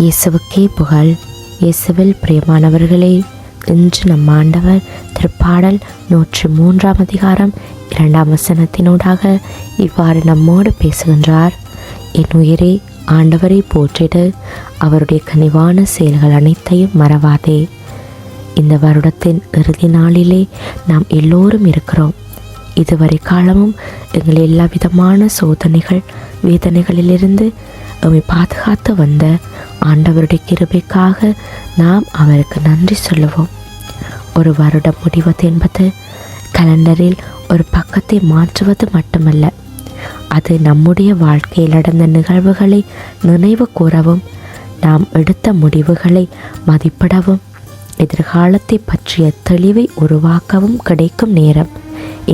இயேசுவுக்கே புகழ். இயேசுவில் பிரியமானவர்களே, இன்று நம் ஆண்டவர் திருப்பாடல் 103 அதிகாரம் 2 வசனத்தினூடாக இவ்வாறு நம்மோடு பேசுகின்றார். என் உயிரே ஆண்டவரை போற்றிடு, அவருடைய கனிவான செயல்கள் அனைத்தையும் மறவாதே. இந்த வருடத்தின் இறுதி நாளிலே நாம் எல்லோரும் இருக்கிறோம். இதுவரை காலமும் எங்கள் எல்லா விதமான சோதனைகள் வேதனைகளிலிருந்து நம்மை பாதுகாத்து வந்த ஆண்டவருடைய கிருபைக்காக நாம் அவருக்கு நன்றி சொல்லுவோம். ஒரு வருடம் முடிவது என்பது கலண்டரில் ஒரு பக்கத்தை மாற்றுவது மட்டுமல்ல, அது நம்முடைய வாழ்க்கையில் நடந்த நிகழ்வுகளை நினைவு கூறவும், நாம் எடுத்த முடிவுகளை மதிப்பிடவும், எதிர்காலத்தை பற்றிய தெளிவை உருவாக்கவும் கிடைக்கும் நேரம்.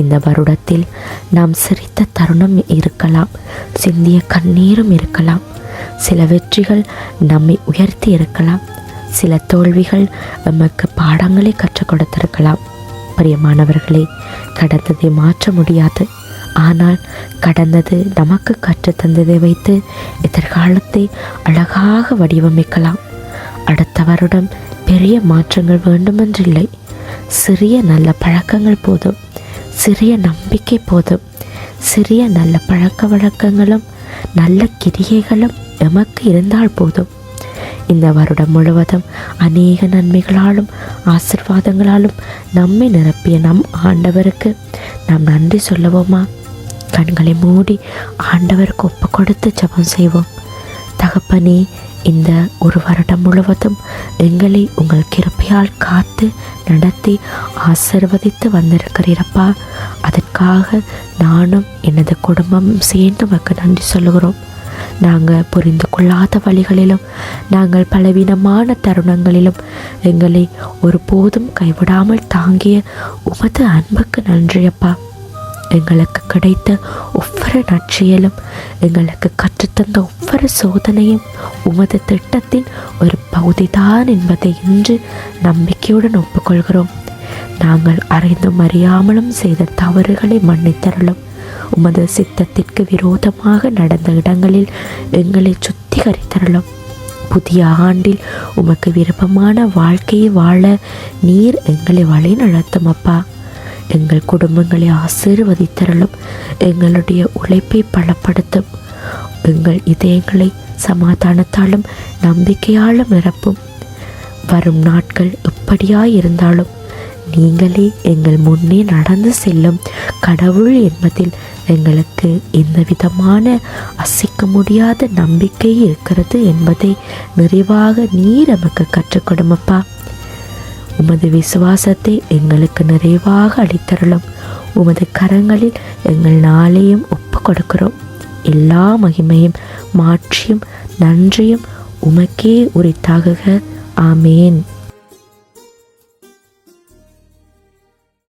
இந்த வருடத்தில் நாம் சிரித்த தருணம் இருக்கலாம், சிந்திய கண்ணீரும் இருக்கலாம். சில வெற்றிகள் நம்மை உயர்த்தி இருக்கலாம், சில தோல்விகள் நமக்கு பாடங்களை கற்றுக் கொடுத்திருக்கலாம். பிரியமானவர்களே, கடந்ததை மாற்ற முடியாது. ஆனால் கடந்தது நமக்கு கற்றுத்தந்ததை வைத்து எதிர்காலத்தை அழகாக வடிவமைக்கலாம். அடுத்த வருடம் பெரிய மாற்றங்கள் வேண்டுமென்றில்லை. சிறிய நல்ல பழக்கங்கள் போதும், சிறிய நம்பிக்கை போதும். சிறிய நல்ல பழக்க வழக்கங்களும் நல்ல கிரியைகளும் எமக்கு இருந்தால் போதும். இந்த வருடம் முழுவதும் அநேக நன்மைகளாலும் ஆசீர்வாதங்களாலும் நம்மை நிரப்பிய நம் ஆண்டவருக்கு நாம் நன்றி சொல்லுவோமா? கண்களை மூடி ஆண்டவருக்கு ஒப்பு கொடுத்து ஜெபம் செய்வோம். தகப்பனே, இந்த ஒரு வருடம் முழுவதும் எங்களை உங்கள் கிருபையால் காத்து நடத்தி ஆசீர்வதித்து வந்திருக்கிறீரப்பா. அதற்காக நானும் எனது குடும்பமும் சேர்ந்து உமக்கு நன்றி சொல்லுகிறோம். நாங்கள் புரிந்து கொள்ளாத வழிகளிலும் நாங்கள் பலவீனமான தருணங்களிலும் எங்களை ஒருபோதும் கைவிடாமல் தாங்கிய உமது அன்புக்கு நன்றியப்பா. எங்களுக்கு கிடைத்த ஒவ்வொரு நற்செயலும், எங்களுக்கு கற்றுத்தந்த ஒவ்வொரு சோதனையும் உமது திட்டத்தின் ஒரு பகுதிதான் என்பதை இன்று நம்பிக்கையுடன் ஒப்புக்கொள்கிறோம். நாங்கள் அறிந்தும் அறியாமலும் செய்த தவறுகளை மன்னித்தருளும். உமது சித்தத்திற்கு விரோதமாக நடந்த இடங்களில் எங்களை சுத்திகரித்தருளும். புதிய ஆண்டில் உமக்கு விருப்பமான வாழ்க்கையை வாழ நீர் எங்களை வழி நடத்தும் அப்பா. எங்கள் குடும்பங்களை ஆசீர்வதித்தருளும். எங்களுடைய உழைப்பை பலப்படுத்தும். எங்கள் இதயங்களை சமாதானத்தாலும் நம்பிக்கையாலும் நிரப்பும். வரும் நாட்கள் எப்படியாயிருந்தாலும் நீங்களே எங்கள் முன்னே நடந்து செல்லும் கடவுள் என்பதில் எங்களுக்கு எந்த விதமான அசைக்க முடியாத நம்பிக்கை இருக்கிறது என்பதை நிறைவாக நீர் நமக்கு கற்றுக் கொடுமப்பா. உமது விசுவாசத்தை எங்களுக்கு நிறைவாக அளித்தருளும். உமது கரங்களில் எங்கள் நாளையும் ஒப்பு கொடுக்கிறோம். எல்லா மகிமையும் மாட்சியும் நன்றியும் உமக்கே உரித்தாகுக. ஆமேன்.